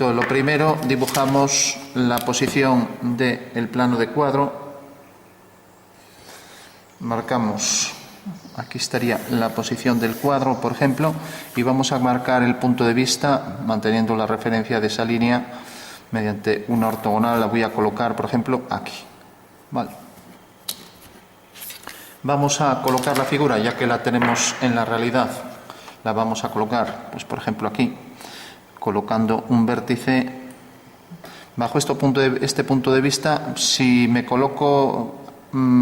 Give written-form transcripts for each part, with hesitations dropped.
poquito. Lo primero, dibujamos la posición del plano de cuadro. Marcamos, aquí estaría la posición del cuadro, por ejemplo, y vamos a marcar el punto de vista manteniendo la referencia de esa línea mediante una ortogonal. La voy a colocar, por ejemplo, aquí. Vale. Vamos a colocar la figura, ya que la tenemos en la realidad. La vamos a colocar, pues por ejemplo aquí, colocando un vértice. Bajo este punto de vista, si me coloco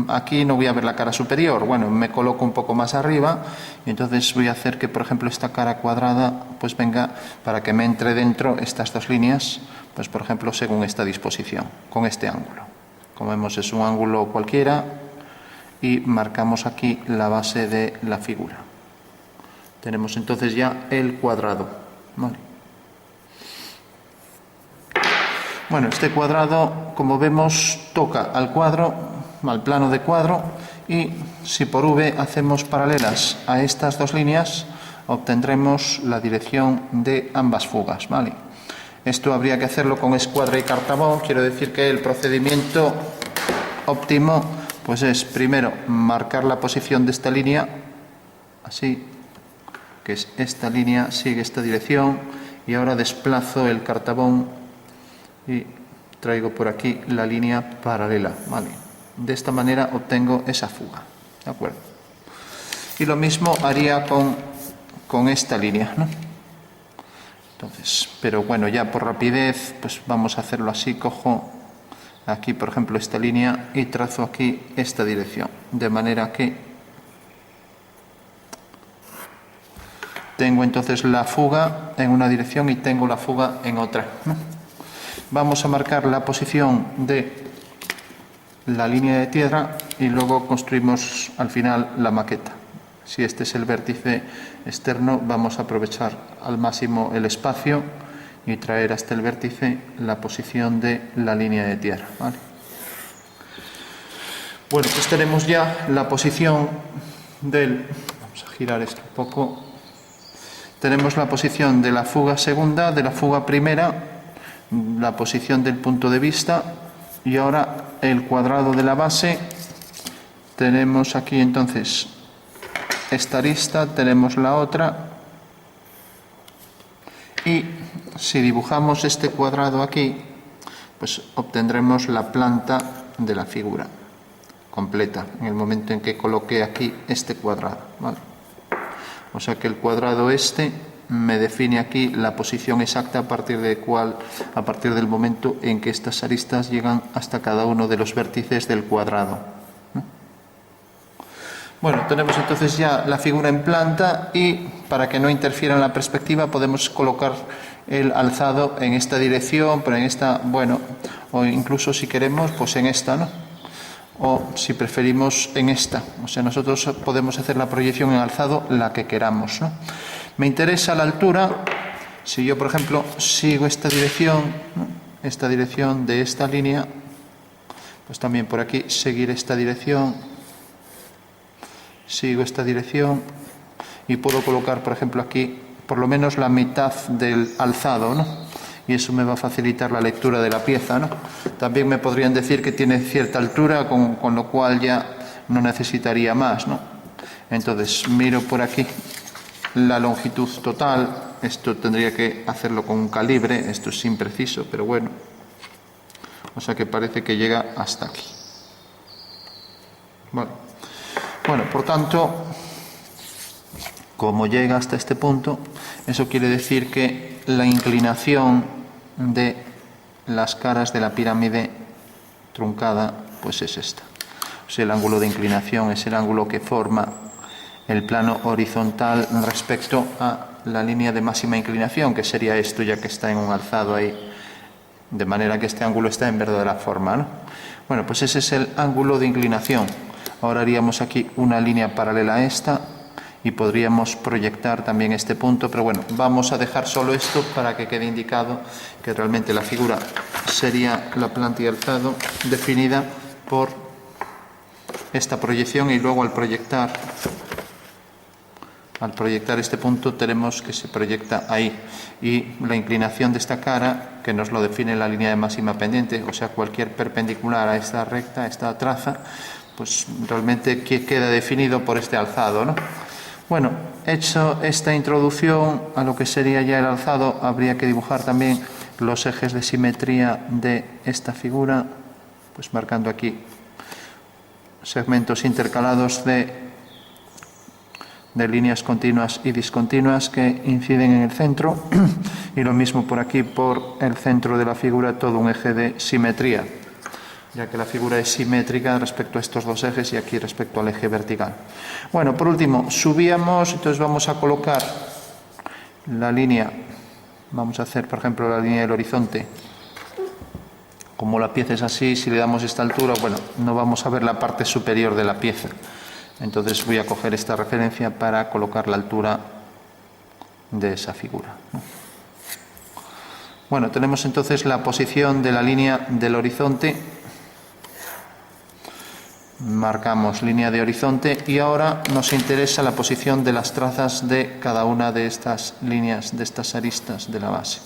aquí no voy a ver la cara superior. Bueno, me coloco un poco más arriba y entonces voy a hacer que, por ejemplo, esta cara cuadrada pues venga para que me entre dentro estas dos líneas, pues por ejemplo, según esta disposición, con este ángulo. Como vemos, es un ángulo cualquiera y marcamos aquí la base de la figura. Tenemos entonces ya el cuadrado. Vale. Bueno, este cuadrado, como vemos, toca al cuadro, al plano de cuadro, y si por V hacemos paralelas a estas dos líneas, obtendremos la dirección de ambas fugas. ¿Vale? Esto habría que hacerlo con escuadra y cartabón. Quiero decir que el procedimiento óptimo pues es primero marcar la posición de esta línea, así, que es esta línea, sigue esta dirección, y ahora desplazo el cartabón y traigo por aquí la línea paralela. ¿Vale? De esta manera obtengo esa fuga. ¿De acuerdo? Y lo mismo haría con esta línea, ¿no? Entonces, pero bueno, ya por rapidez, pues vamos a hacerlo así. Cojo aquí, por ejemplo, esta línea y trazo aquí esta dirección. De manera que tengo entonces la fuga en una dirección y tengo la fuga en otra, ¿no? Vamos a marcar la posición de la línea de tierra y luego construimos al final la maqueta. Si este es el vértice externo, vamos a aprovechar al máximo el espacio y traer hasta el vértice la posición de la línea de tierra. ¿Vale? Bueno, pues tenemos ya la posición del... Vamos a girar esto un poco. Tenemos la posición de la fuga segunda, de la fuga primera, la posición del punto de vista, y ahora el cuadrado de la base. Tenemos aquí entonces esta arista, tenemos la otra, y si dibujamos este cuadrado aquí, pues obtendremos la planta de la figura completa en el momento en que coloque aquí este cuadrado. ¿Vale? O sea que el cuadrado este me define aquí la posición exacta a partir del momento en que estas aristas llegan hasta cada uno de los vértices del cuadrado. Bueno, tenemos entonces ya la figura en planta, y para que no interfiera en la perspectiva podemos colocar el alzado en esta dirección, pero en esta, bueno, o incluso si queremos, pues en esta, ¿no? O si preferimos en esta. O sea, nosotros podemos hacer la proyección en alzado la que queramos, ¿no? Me interesa la altura. Si yo, por ejemplo, sigo esta dirección, ¿no? Esta dirección de esta línea, pues también por aquí seguir esta dirección, sigo esta dirección y puedo colocar, por ejemplo, aquí por lo menos la mitad del alzado, ¿no? Y eso me va a facilitar la lectura de la pieza, ¿no? También me podrían decir que tiene cierta altura, con lo cual ya no necesitaría más, ¿no? Entonces miro por aquí la longitud total. Esto tendría que hacerlo con un calibre, esto es impreciso, pero bueno. O sea que parece que llega hasta aquí. Bueno, por tanto, como llega hasta este punto, eso quiere decir que la inclinación de las caras de la pirámide truncada pues es esta. O sea, el ángulo de inclinación es el ángulo que forma el plano horizontal respecto a la línea de máxima inclinación, que sería esto, ya que está en un alzado ahí, de manera que este ángulo está en verdadera forma, ¿no? Bueno, pues ese es el ángulo de inclinación. Ahora haríamos aquí una línea paralela a esta y podríamos proyectar también este punto, pero bueno, vamos a dejar solo esto para que quede indicado que realmente la figura sería la planta y alzado definida por esta proyección, y luego al proyectar Al proyectar este punto tenemos que se proyecta ahí, y la inclinación de esta cara, que nos lo define la línea de máxima pendiente, o sea, cualquier perpendicular a esta recta, a esta traza, pues realmente queda definido por este alzado, ¿no? Bueno, hecho esta introducción a lo que sería ya el alzado, habría que dibujar también los ejes de simetría de esta figura, pues marcando aquí segmentos intercalados de líneas continuas y discontinuas que inciden en el centro, y lo mismo por aquí, por el centro de la figura, todo un eje de simetría, ya que la figura es simétrica respecto a estos dos ejes y aquí respecto al eje vertical. Bueno, por último, subíamos, entonces vamos a colocar la línea, vamos a hacer por ejemplo la línea del horizonte. Como la pieza es así, si le damos esta altura, bueno, no vamos a ver la parte superior de la pieza. Entonces voy a coger esta referencia para colocar la altura de esa figura. Bueno, tenemos entonces la posición de la línea del horizonte. Marcamos línea de horizonte y ahora nos interesa la posición de las trazas de cada una de estas líneas, de estas aristas de la base.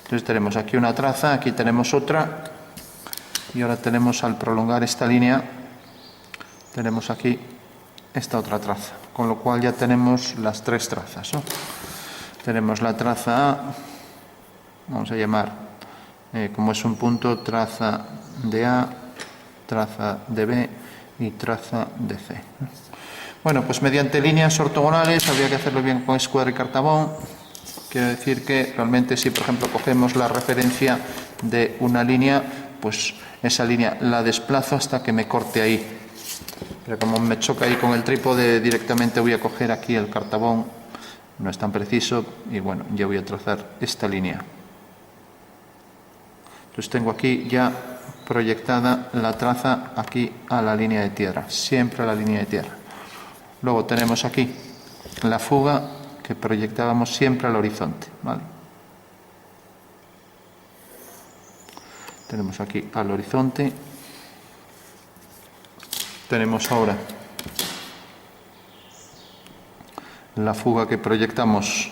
Entonces tenemos aquí una traza, aquí tenemos otra, y ahora tenemos, al prolongar esta línea, tenemos aquí esta otra traza, con lo cual ya tenemos las tres trazas, ¿no? Tenemos la traza A, vamos a llamar, como es un punto, traza de A, traza de B y traza de C. Bueno, pues mediante líneas ortogonales, habría que hacerlo bien con escuadra y cartabón. Quiero decir que realmente, si por ejemplo cogemos la referencia de una línea, pues esa línea la desplazo hasta que me corte ahí. Pero como me choca ahí con el trípode, directamente voy a coger aquí el cartabón, no es tan preciso, y bueno, ya voy a trazar esta línea. Entonces tengo aquí ya proyectada la traza aquí a la línea de tierra, siempre a la línea de tierra. Luego tenemos aquí la fuga que proyectábamos siempre al horizonte, ¿vale? Tenemos aquí al horizonte. Tenemos ahora la fuga que proyectamos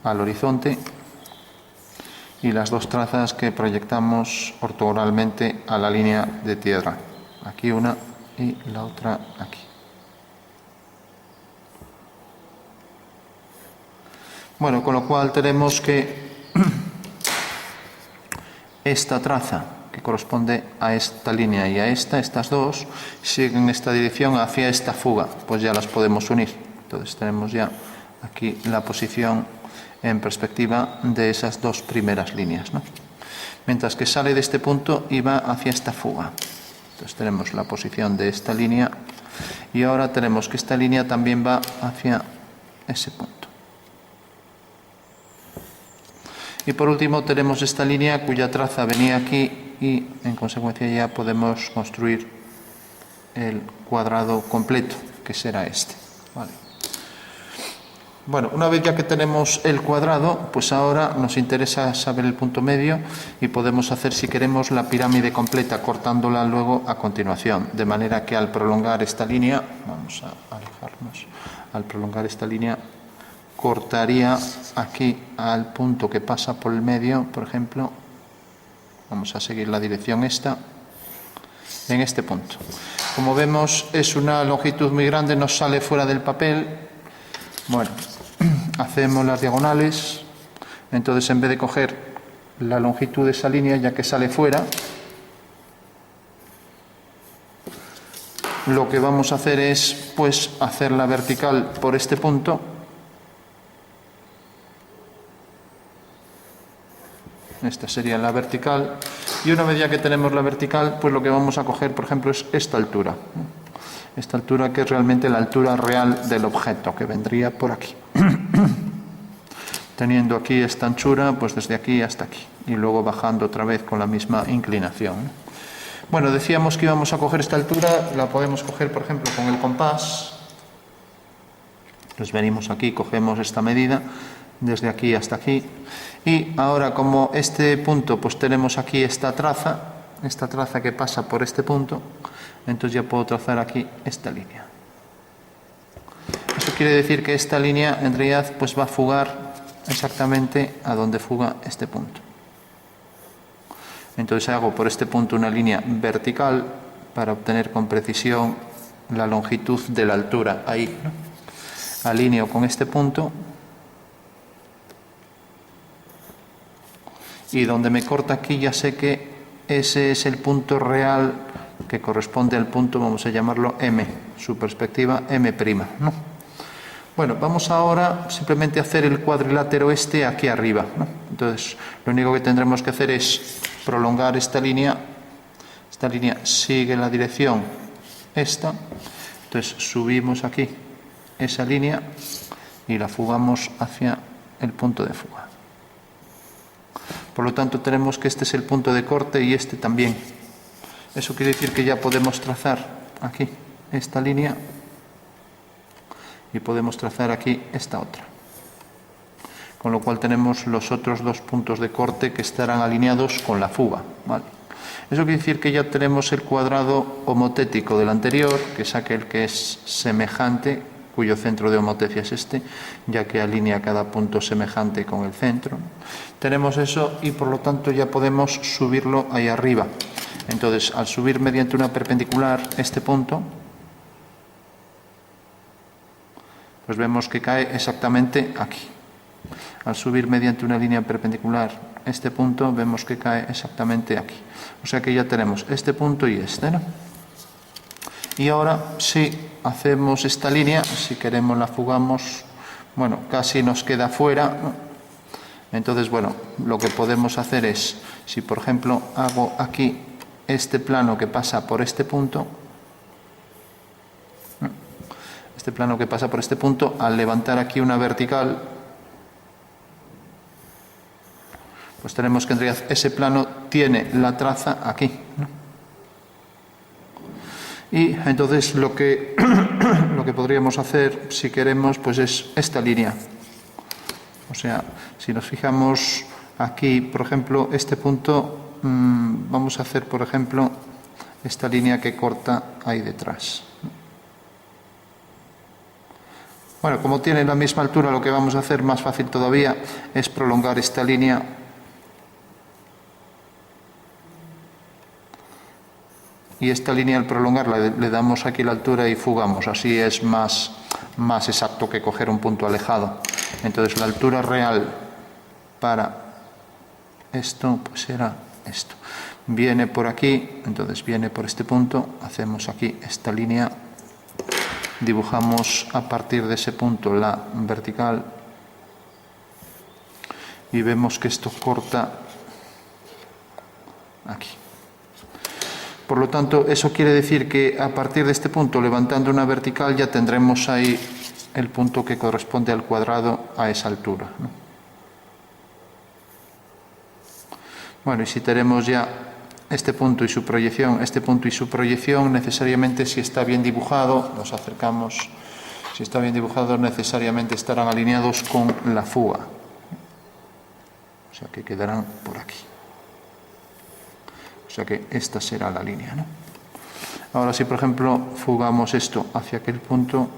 al horizonte y las dos trazas que proyectamos ortogonalmente a la línea de tierra. Aquí una y la otra aquí. Bueno, con lo cual tenemos que esta traza, que corresponde a esta línea y a estas dos, siguen esta dirección hacia esta fuga, pues ya las podemos unir. Entonces tenemos ya aquí la posición en perspectiva de esas dos primeras líneas, ¿no? Mientras que sale de este punto y va hacia esta fuga. Entonces tenemos la posición de esta línea y ahora tenemos que esta línea también va hacia ese punto. Y por último tenemos esta línea cuya traza venía aquí y en consecuencia ya podemos construir el cuadrado completo, que será este. Vale. Bueno, una vez ya que tenemos el cuadrado, pues ahora nos interesa saber el punto medio y podemos hacer, si queremos, la pirámide completa cortándola luego a continuación, de manera que al prolongar esta línea, vamos a alejarnos, al prolongar esta línea cortaría aquí al punto que pasa por el medio, por ejemplo, vamos a seguir la dirección esta, en este punto. Como vemos, es una longitud muy grande, nos sale fuera del papel. Bueno, hacemos las diagonales, entonces en vez de coger la longitud de esa línea, ya que sale fuera, lo que vamos a hacer es, pues, hacerla vertical por este punto. Esta sería la vertical, y una vez ya que tenemos la vertical, pues lo que vamos a coger, por ejemplo, es esta altura, que es realmente la altura real del objeto, que vendría por aquí. Teniendo aquí esta anchura, pues desde aquí hasta aquí, y luego bajando otra vez con la misma inclinación. Bueno, decíamos que íbamos a coger esta altura, la podemos coger, por ejemplo, con el compás. Entonces venimos aquí, cogemos esta medida, desde aquí hasta aquí, y ahora, como este punto, pues tenemos aquí esta traza que pasa por este punto, entonces ya puedo trazar aquí esta línea. Eso quiere decir que esta línea en realidad pues va a fugar exactamente a donde fuga este punto. Entonces hago por este punto una línea vertical para obtener con precisión la longitud de la altura ahí, ¿no? Alineo con este punto y donde me corta aquí ya sé que ese es el punto real que corresponde al punto, vamos a llamarlo M, su perspectiva M', ¿no? Bueno, vamos ahora simplemente a hacer el cuadrilátero este aquí arriba, ¿no? Entonces, lo único que tendremos que hacer es prolongar esta línea sigue la dirección esta, entonces subimos aquí esa línea y la fugamos hacia el punto de fuga. Por lo tanto, tenemos que este es el punto de corte y este también. Eso quiere decir que ya podemos trazar aquí esta línea y podemos trazar aquí esta otra. Con lo cual tenemos los otros dos puntos de corte que estarán alineados con la fuga, ¿vale? Eso quiere decir que ya tenemos el cuadrado homotético del anterior, que es aquel que es semejante, cuyo centro de homotecia es este, ya que alinea cada punto semejante con el centro. Tenemos eso y por lo tanto ya podemos subirlo ahí arriba. Entonces, al subir mediante una perpendicular este punto, pues vemos que cae exactamente aquí. Al subir mediante una línea perpendicular este punto, vemos que cae exactamente aquí. O sea que ya tenemos este punto y este, ¿no? Y ahora, si hacemos esta línea, si queremos la fugamos, bueno, casi nos queda fuera, ¿no? Entonces, bueno, lo que podemos hacer es, si por ejemplo hago aquí este plano que pasa por este punto, al levantar aquí una vertical, pues tenemos que en realidad ese plano tiene la traza aquí, ¿no? Y entonces lo que podríamos hacer, si queremos, pues es esta línea. O sea, si nos fijamos aquí, por ejemplo, este punto, vamos a hacer, por ejemplo, esta línea que corta ahí detrás. Bueno, como tiene la misma altura, lo que vamos a hacer más fácil todavía es prolongar esta línea y esta línea al prolongarla le damos aquí la altura y fugamos. Así es más exacto que coger un punto alejado. Entonces la altura real para esto pues será esto. Viene por aquí, entonces viene por este punto, hacemos aquí esta línea, dibujamos a partir de ese punto la vertical y vemos que esto corta aquí. Por lo tanto, eso quiere decir que a partir de este punto, levantando una vertical, ya tendremos ahí el punto que corresponde al cuadrado a esa altura, ¿no? Bueno, y si tenemos ya este punto y su proyección, necesariamente si está bien dibujado, nos acercamos, si está bien dibujado, necesariamente estarán alineados con la fuga. O sea que quedarán por aquí. O sea que esta será la línea, ¿no? Ahora si por ejemplo fugamos esto hacia aquel punto,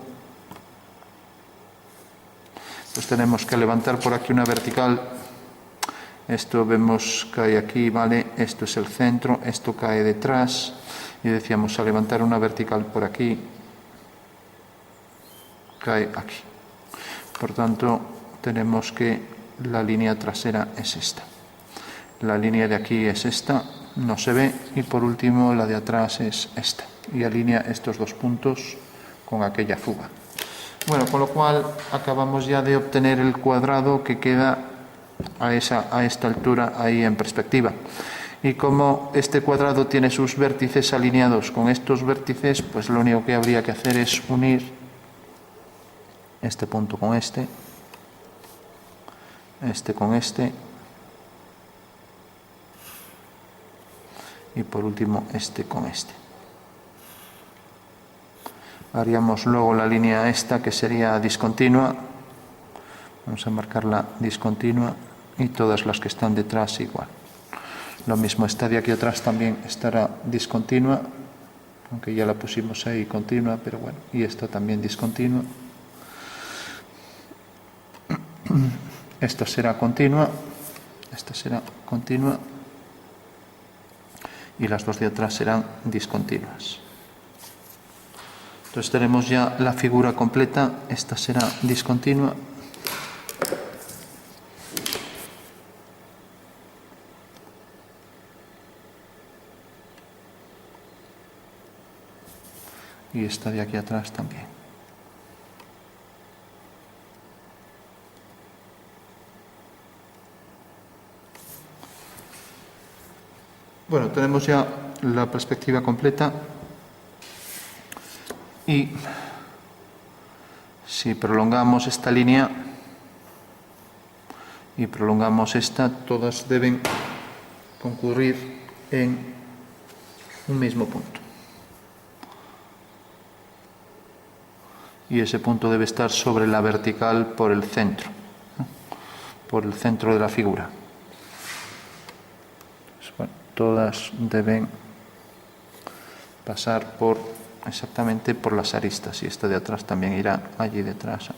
pues tenemos que levantar por aquí una vertical. Esto vemos cae aquí, ¿vale? Esto es el centro, esto cae detrás. Y decíamos, al levantar una vertical por aquí, cae aquí. Por tanto, tenemos que la línea trasera es esta. La línea de aquí es esta. No se ve, y por último la de atrás es esta y alinea estos dos puntos con aquella fuga. Bueno, con lo cual acabamos ya de obtener el cuadrado que queda a esta altura ahí en perspectiva. Y como este cuadrado tiene sus vértices alineados con estos vértices, pues lo único que habría que hacer es unir este punto con este con este, y por último este con este. Haríamos luego la línea esta que sería discontinua, vamos a marcarla discontinua, y todas las que están detrás igual. Lo mismo, esta de aquí atrás también estará discontinua, aunque ya la pusimos ahí continua, pero bueno, y esta también discontinua. esta será continua, esta será continua y las dos de atrás serán discontinuas. Entonces tenemos ya la figura completa, esta será discontinua. Y esta de aquí atrás también. Bueno, tenemos ya la perspectiva completa y si prolongamos esta línea y prolongamos esta, todas deben concurrir en un mismo punto. Y ese punto debe estar sobre la vertical por el centro de la figura. Bueno, todas deben pasar exactamente por las aristas y esta de atrás también irá allí detrás.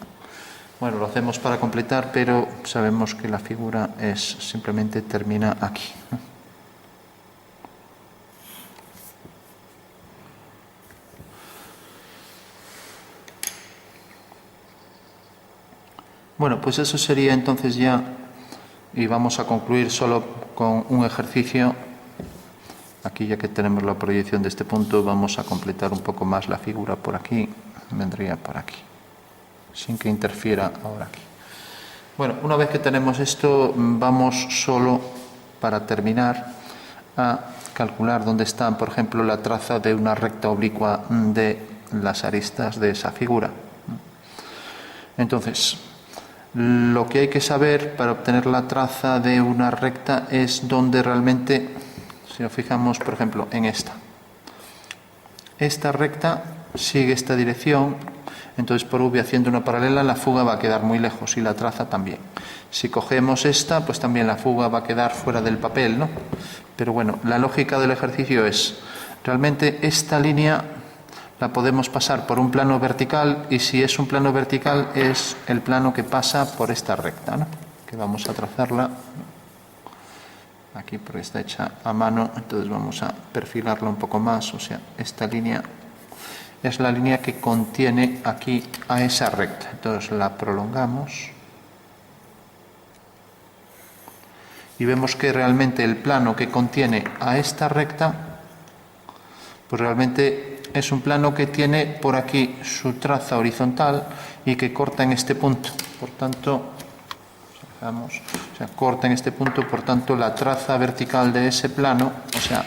Bueno, lo hacemos para completar, pero sabemos que la figura simplemente termina aquí. Bueno, pues eso sería entonces ya, y vamos a concluir solo con un ejercicio. Aquí, ya que tenemos la proyección de este punto, vamos a completar un poco más la figura por aquí, vendría por aquí, sin que interfiera ahora aquí. Bueno, una vez que tenemos esto, vamos solo, para terminar, a calcular dónde está, por ejemplo, la traza de una recta oblicua de las aristas de esa figura. Entonces, lo que hay que saber para obtener la traza de una recta es dónde realmente, si nos fijamos, por ejemplo, en esta recta sigue esta dirección, entonces por V haciendo una paralela la fuga va a quedar muy lejos y la traza también. Si cogemos esta, pues también la fuga va a quedar fuera del papel, ¿no? Pero bueno, la lógica del ejercicio es, realmente esta línea la podemos pasar por un plano vertical y si es un plano vertical es el plano que pasa por esta recta, ¿no? Que vamos a trazarla aquí porque está hecha a mano, entonces vamos a perfilarla un poco más, o sea, esta línea es la línea que contiene aquí a esa recta, entonces la prolongamos y vemos que realmente el plano que contiene a esta recta, pues realmente es un plano que tiene por aquí su traza horizontal y que corta en este punto. Por tanto, corta en este punto, por tanto, la traza vertical de ese plano, o sea,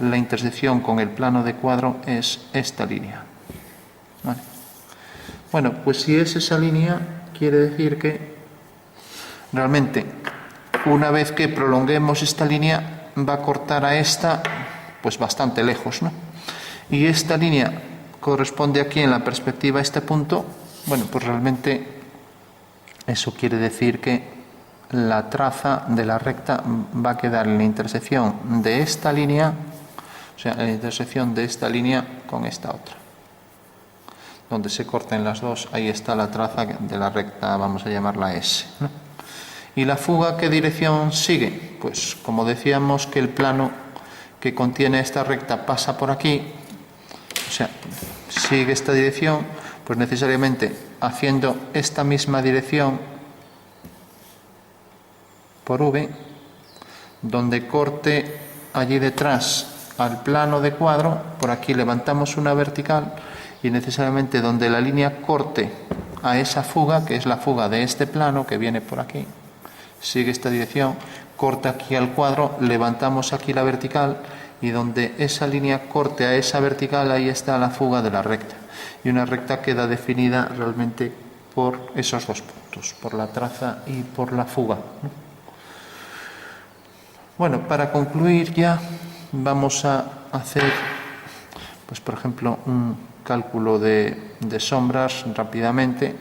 la intersección con el plano de cuadro es esta línea. ¿Vale? Bueno, pues si es esa línea, quiere decir que realmente, una vez que prolonguemos esta línea, va a cortar a esta, pues bastante lejos, ¿no? Y esta línea corresponde aquí en la perspectiva a este punto. Bueno, pues realmente eso quiere decir que la traza de la recta va a quedar en la intersección de esta línea, o sea, en la intersección de esta línea con esta otra. Donde se corten las dos, ahí está la traza de la recta, vamos a llamarla S, ¿no? ¿Y la fuga qué dirección sigue? Pues como decíamos que el plano que contiene esta recta pasa por aquí, o sea, sigue esta dirección, pues necesariamente haciendo esta misma dirección por V, donde corte allí detrás al plano de cuadro, por aquí levantamos una vertical y necesariamente donde la línea corte a esa fuga, que es la fuga de este plano que viene por aquí, sigue esta dirección, corta aquí al cuadro, levantamos aquí la vertical y donde esa línea corte a esa vertical, ahí está la fuga de la recta. Y una recta queda definida realmente por esos dos puntos, por la traza y por la fuga, ¿no? Bueno, para concluir ya vamos a hacer, pues por ejemplo, un cálculo de sombras rápidamente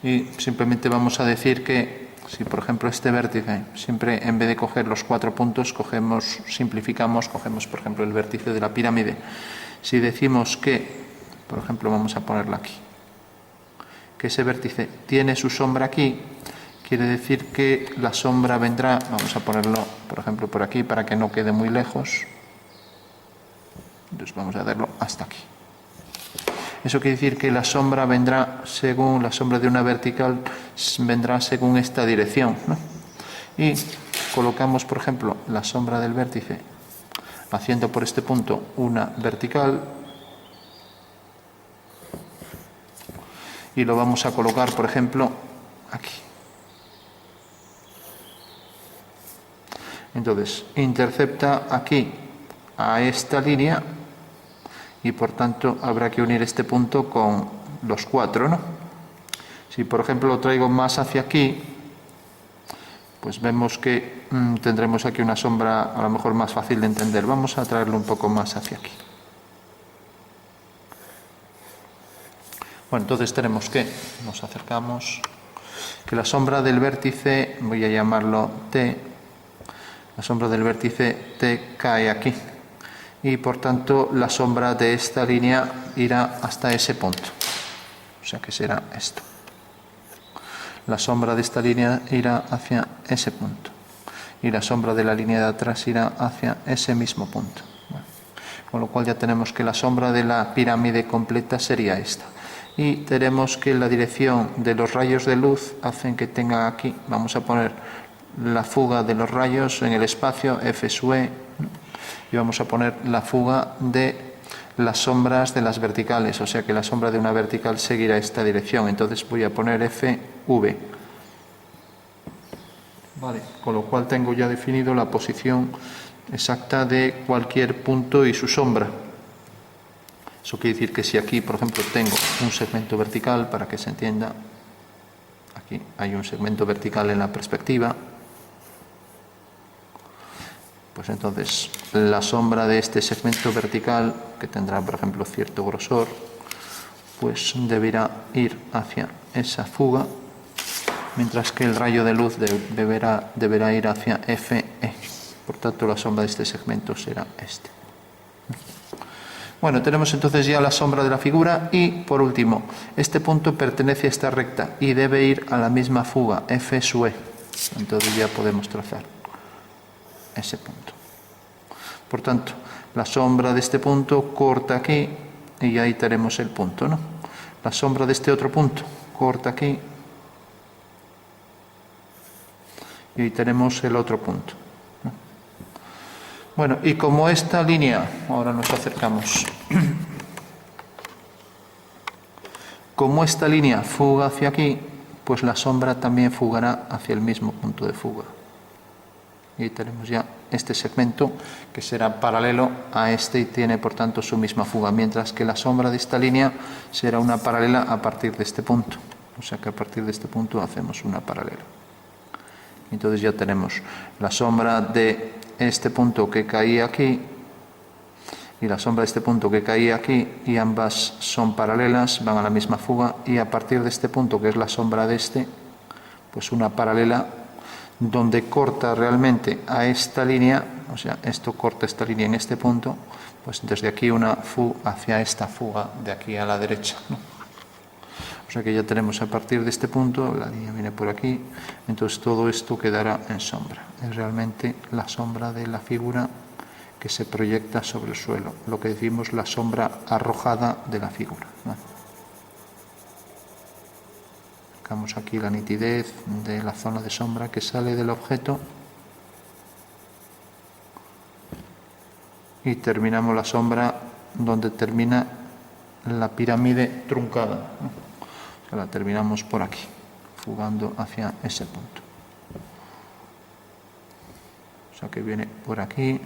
y simplemente vamos a decir que si por ejemplo este vértice, siempre en vez de coger los 4 puntos, simplificamos, cogemos por ejemplo el vértice de la pirámide. Si decimos que, por ejemplo, vamos a ponerla aquí, que ese vértice tiene su sombra aquí, quiere decir que la sombra vendrá, vamos a ponerlo por ejemplo por aquí para que no quede muy lejos, entonces vamos a hacerlo hasta aquí. Eso quiere decir que la sombra vendrá según, la sombra de una vertical vendrá según esta dirección, ¿no? Y colocamos por ejemplo la sombra del vértice haciendo por este punto una vertical y lo vamos a colocar por ejemplo aquí. Entonces intercepta aquí a esta línea y por tanto habrá que unir este punto con los 4, ¿no? Si por ejemplo lo traigo más hacia aquí, pues vemos que tendremos aquí una sombra a lo mejor más fácil de entender. Vamos a traerlo un poco más hacia aquí. Bueno, entonces tenemos que, nos acercamos, que la sombra del vértice, voy a llamarlo T, la sombra del vértice T cae aquí. Y por tanto la sombra de esta línea irá hasta ese punto, o sea que será esto. La sombra de esta línea irá hacia ese punto y la sombra de la línea de atrás irá hacia ese mismo punto. Bueno, con lo cual ya tenemos que la sombra de la pirámide completa sería esta. Y tenemos que la dirección de los rayos de luz hacen que tenga aquí, vamos a poner la fuga de los rayos en el espacio, F sub E, y vamos a poner la fuga de las sombras de las verticales, o sea que la sombra de una vertical seguirá esta dirección. Entonces voy a poner FV. Vale, con lo cual tengo ya definido la posición exacta de cualquier punto y su sombra. Eso quiere decir que si aquí, por ejemplo, tengo un segmento vertical, para que se entienda, aquí hay un segmento vertical en la perspectiva, pues entonces la sombra de este segmento vertical, que tendrá por ejemplo cierto grosor, pues deberá ir hacia esa fuga, mientras que el rayo de luz deberá ir hacia FE. Por tanto la sombra de este segmento será este. Bueno, tenemos entonces ya la sombra de la figura y por último, este punto pertenece a esta recta y debe ir a la misma fuga, F sub E. Entonces ya podemos trazar ese punto. Por tanto, la sombra de este punto corta aquí y ahí tenemos el punto, ¿no? La sombra de este otro punto corta aquí y ahí tenemos el otro punto, ¿no? Bueno, y como esta línea, ahora nos acercamos, como esta línea fuga hacia aquí, pues la sombra también fugará hacia el mismo punto de fuga. Y tenemos ya este segmento que será paralelo a este y tiene por tanto su misma fuga, mientras que la sombra de esta línea será una paralela a partir de este punto, o sea que a partir de este punto hacemos una paralela. Entonces ya tenemos la sombra de este punto que caía aquí y la sombra de este punto que caía aquí, y ambas son paralelas, van a la misma fuga, y a partir de este punto que es la sombra de este, pues una paralela donde corta realmente a esta línea, o sea, esto corta esta línea en este punto, pues desde aquí una fuga hacia esta fuga de aquí a la derecha, ¿no? O sea que ya tenemos a partir de este punto, la línea viene por aquí, entonces todo esto quedará en sombra. Es realmente la sombra de la figura que se proyecta sobre el suelo, lo que decimos la sombra arrojada de la figura, ¿no? Marcamos aquí la nitidez de la zona de sombra que sale del objeto y terminamos la sombra donde termina la pirámide truncada, ¿no? O sea, la terminamos por aquí, fugando hacia ese punto. O sea que viene por aquí,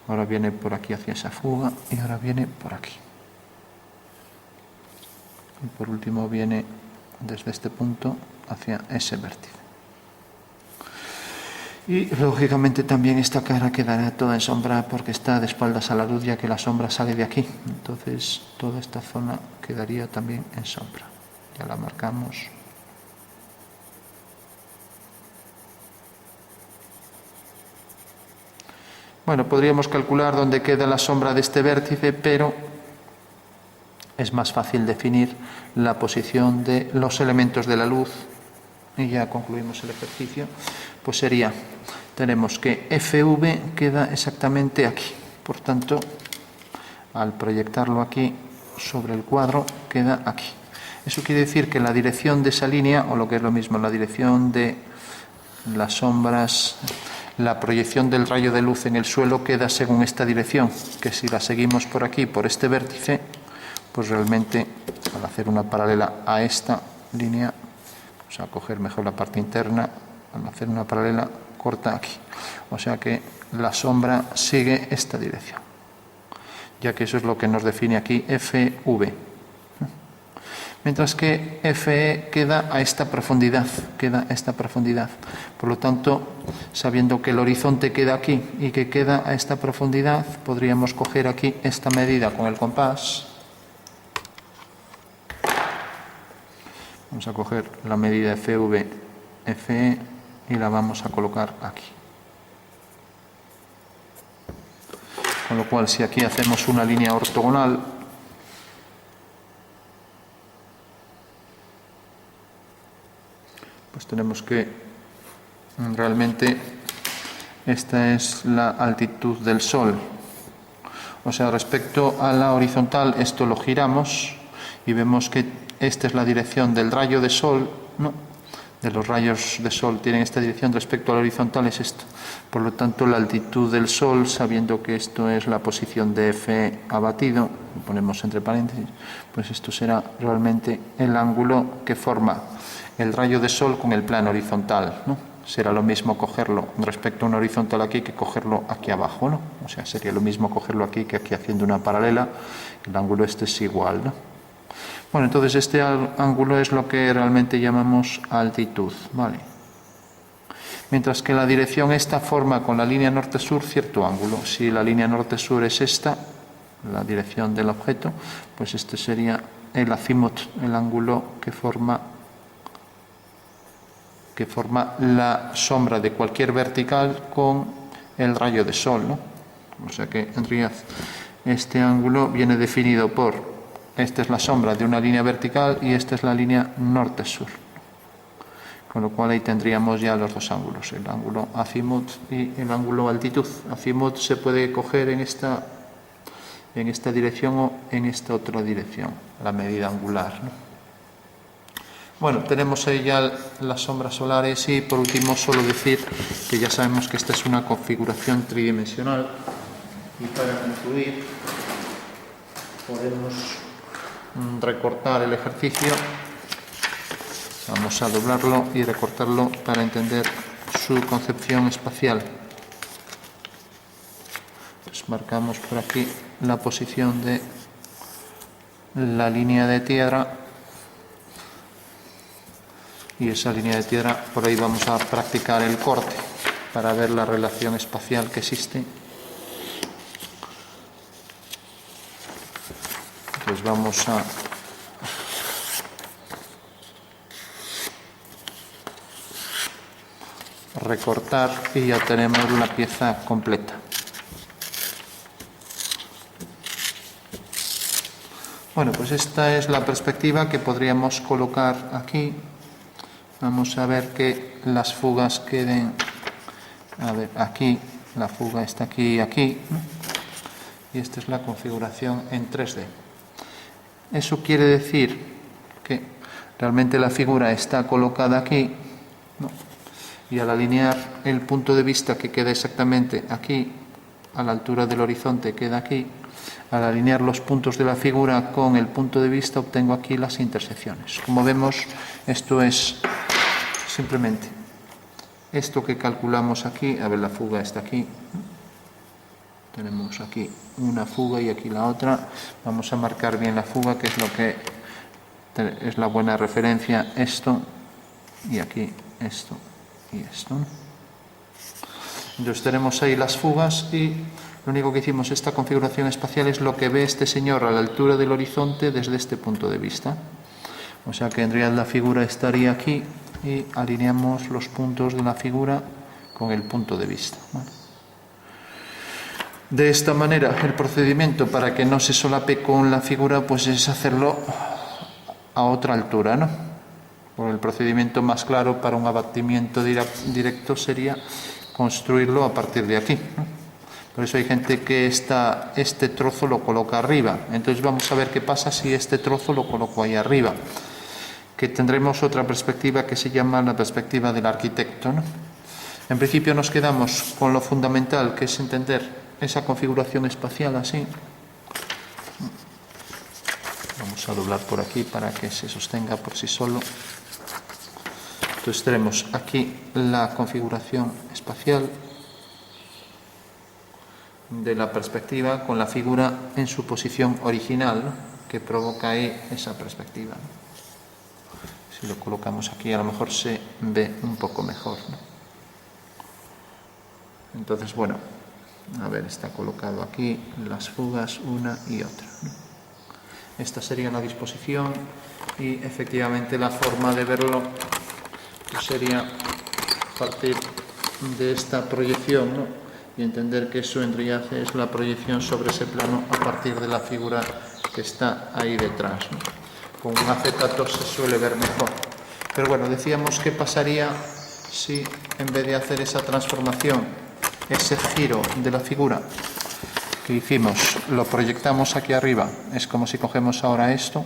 ahora viene por aquí hacia esa fuga y ahora viene por aquí. Y por último viene desde este punto hacia ese vértice. Y lógicamente también esta cara quedará toda en sombra porque está de espaldas a la luz, ya que la sombra sale de aquí. Entonces toda esta zona quedaría también en sombra. Ya la marcamos. Bueno, podríamos calcular dónde queda la sombra de este vértice, pero es más fácil definir la posición de los elementos de la luz y ya concluimos el ejercicio, pues sería, tenemos que FV queda exactamente aquí. Por tanto, al proyectarlo aquí sobre el cuadro, queda aquí. Eso quiere decir que la dirección de esa línea, o lo que es lo mismo, la dirección de las sombras, la proyección del rayo de luz en el suelo queda según esta dirección, que si la seguimos por aquí, por este vértice, pues realmente al hacer una paralela a esta línea, vamos a coger mejor la parte interna, al hacer una paralela corta aquí. O sea que la sombra sigue esta dirección, ya que eso es lo que nos define aquí FV. Mientras que FE queda a esta profundidad, Por lo tanto, sabiendo que el horizonte queda aquí y que queda a esta profundidad, podríamos coger aquí esta medida con el compás. Vamos a coger la medida FV, FE y la vamos a colocar aquí. Con lo cual, si aquí hacemos una línea ortogonal, pues tenemos que realmente esta es la altitud del Sol. O sea, respecto a la horizontal, esto lo giramos y vemos que esta es la dirección del rayo de Sol, ¿no? De los rayos de Sol tienen esta dirección, respecto a la horizontal es esto. Por lo tanto, la altitud del Sol, sabiendo que esto es la posición de F abatido, lo ponemos entre paréntesis, pues esto será realmente el ángulo que forma el rayo de Sol con el plano horizontal, ¿no? Será lo mismo cogerlo respecto a un horizontal aquí que cogerlo aquí abajo, ¿no? O sea, sería lo mismo cogerlo aquí que aquí haciendo una paralela, el ángulo este es igual, ¿no? Bueno, entonces este ángulo es lo que realmente llamamos altitud, ¿vale? Mientras que la dirección esta forma con la línea norte-sur cierto ángulo. Si la línea norte-sur es esta, la dirección del objeto, pues este sería el azimut, el ángulo que forma la sombra de cualquier vertical con el rayo de Sol, ¿no? O sea que en realidad este ángulo viene definido por, esta es la sombra de una línea vertical y esta es la línea norte-sur. Con lo cual ahí tendríamos ya los dos ángulos, el ángulo azimut y el ángulo altitud. Azimut se puede coger en esta dirección o en esta otra dirección, la medida angular, ¿no? Bueno, tenemos ahí ya las sombras solares y por último solo decir que ya sabemos que esta es una configuración tridimensional y para concluir podemos recortar el ejercicio. Vamos a doblarlo y recortarlo para entender su concepción espacial. Pues marcamos por aquí la posición de la línea de tierra. Y esa línea de tierra, por ahí vamos a practicar el corte para ver la relación espacial que existe. Entonces vamos a recortar y ya tenemos la pieza completa. Bueno, pues esta es la perspectiva que podríamos colocar aquí. Vamos a ver que las fugas queden, a ver, aquí, la fuga está aquí y aquí, ¿no? Y esta es la configuración en 3D. Eso quiere decir que realmente la figura está colocada aquí, ¿no? Y al alinear el punto de vista que queda exactamente aquí, a la altura del horizonte queda aquí, al alinear los puntos de la figura con el punto de vista obtengo aquí las intersecciones. Como vemos, esto es simplemente esto que calculamos aquí, a ver, la fuga está aquí, tenemos aquí una fuga y aquí la otra, vamos a marcar bien la fuga, que es lo que es la buena referencia, esto y aquí esto y esto. Entonces tenemos ahí las fugas y lo único que hicimos, esta configuración espacial es lo que ve este señor a la altura del horizonte desde este punto de vista. O sea que en realidad la figura estaría aquí y alineamos los puntos de la figura con el punto de vista, ¿vale? De esta manera el procedimiento para que no se solape con la figura pues es hacerlo a otra altura, ¿no? Por el procedimiento más claro para un abatimiento directo sería construirlo a partir de aquí, ¿no? Por eso hay gente que este trozo lo coloca arriba. Entonces vamos a ver qué pasa si este trozo lo coloco ahí arriba, que tendremos otra perspectiva que se llama la perspectiva del arquitecto, ¿no? En principio nos quedamos con lo fundamental, que es entender esa configuración espacial así. Vamos a doblar por aquí para que se sostenga por sí solo. Entonces tenemos aquí la configuración espacial de la perspectiva con la figura en su posición original, ¿no?, que provoca ahí esa perspectiva, ¿no? Si lo colocamos aquí a lo mejor se ve un poco mejor, ¿no? Entonces, bueno, a ver, está colocado aquí las fugas una y otra, ¿no? Esta sería la disposición y efectivamente la forma de verlo pues sería partir de esta proyección, ¿no?, y entender que eso en realidad es la proyección sobre ese plano a partir de la figura que está ahí detrás, ¿no? Con un acetato se suele ver mejor. Pero bueno, decíamos qué pasaría si en vez de hacer esa transformación, ese giro de la figura que hicimos, lo proyectamos aquí arriba. Es como si cogemos ahora esto,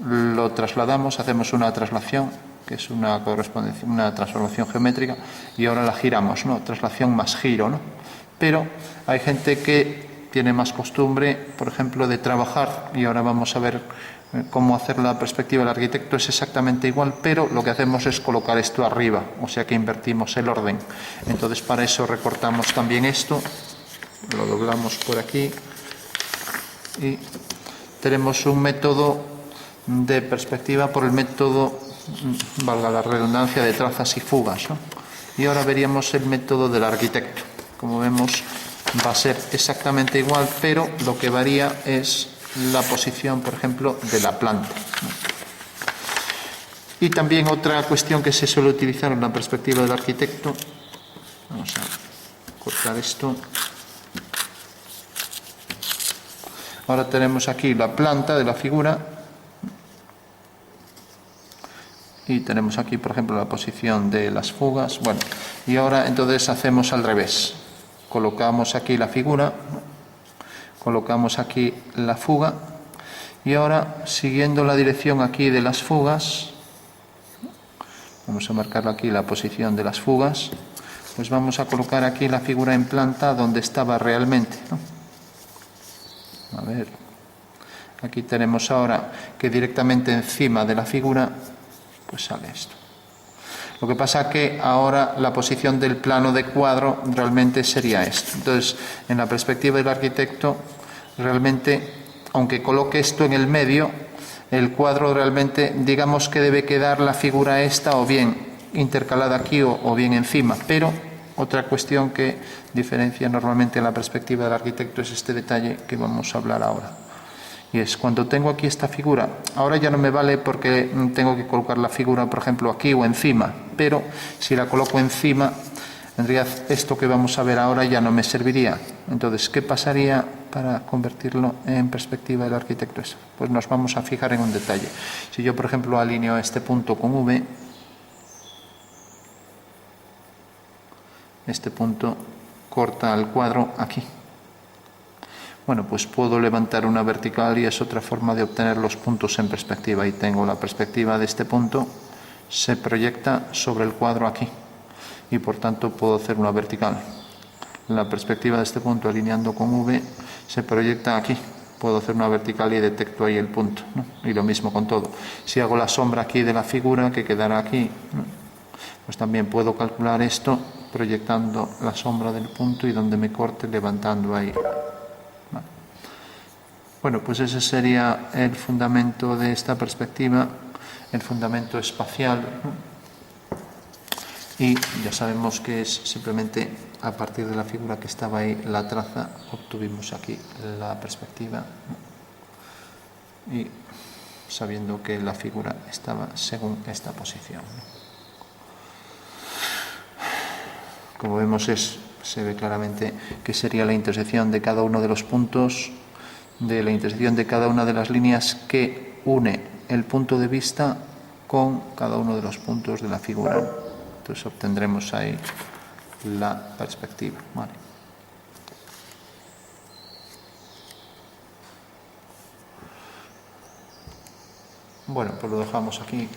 lo trasladamos, hacemos una traslación, que es una correspondencia, una transformación geométrica, y ahora la giramos, ¿no? Traslación más giro, ¿no? Pero hay gente que tiene más costumbre, por ejemplo, de trabajar, y ahora vamos a ver cómo hacer la perspectiva del arquitecto, es exactamente igual, pero lo que hacemos es colocar esto arriba, o sea que invertimos el orden. Entonces para eso recortamos también esto, lo doblamos por aquí, y tenemos un método de perspectiva por el método, valga la redundancia, de trazas y fugas, ¿no? Y ahora veríamos el método del arquitecto. Como vemos, va a ser exactamente igual, pero lo que varía es la posición, por ejemplo, de la planta, ¿no? Y también otra cuestión que se suele utilizar en la perspectiva del arquitecto, vamos a cortar esto. Ahora tenemos aquí la planta de la figura y tenemos aquí, por ejemplo, la posición de las fugas. Bueno, y ahora entonces hacemos al revés. Colocamos aquí la figura, colocamos aquí la fuga y ahora, siguiendo la dirección aquí de las fugas, vamos a marcar aquí la posición de las fugas, pues vamos a colocar aquí la figura en planta donde estaba realmente, ¿no? A ver, aquí tenemos ahora que directamente encima de la figura pues sale esto. Lo que pasa que ahora la posición del plano de cuadro realmente sería esto. Entonces, en la perspectiva del arquitecto, realmente, aunque coloque esto en el medio, el cuadro realmente, digamos que debe quedar la figura esta o bien intercalada aquí o bien encima. Pero otra cuestión que diferencia normalmente la perspectiva del arquitecto es este detalle que vamos a hablar ahora. Y es cuando tengo aquí esta figura, ahora ya no me vale porque tengo que colocar la figura, por ejemplo, aquí o encima, pero si la coloco encima, en realidad esto que vamos a ver ahora ya no me serviría. Entonces, ¿qué pasaría para convertirlo en perspectiva del arquitecto? Eso, pues nos vamos a fijar en un detalle. Si yo, por ejemplo, alineo este punto con V, este punto corta el cuadro aquí. Bueno, pues puedo levantar una vertical y es otra forma de obtener los puntos en perspectiva. Y tengo la perspectiva de este punto, se proyecta sobre el cuadro aquí. Y por tanto puedo hacer una vertical. La perspectiva de este punto alineando con V se proyecta aquí. Puedo hacer una vertical y detecto ahí el punto, ¿no? Y lo mismo con todo. Si hago la sombra aquí de la figura que quedará aquí, ¿no?, pues también puedo calcular esto proyectando la sombra del punto y donde me corte levantando ahí. Bueno, pues ese sería el fundamento de esta perspectiva, el fundamento espacial, ¿no? Y ya sabemos que es simplemente a partir de la figura que estaba ahí, la traza, obtuvimos aquí la perspectiva, ¿no?, y sabiendo que la figura estaba según esta posición, ¿no? Como vemos se ve claramente que sería la intersección de cada uno de los puntos, de la intersección de cada una de las líneas que une el punto de vista con cada uno de los puntos de la figura. Entonces obtendremos ahí la perspectiva. Vale. Bueno, pues lo dejamos aquí.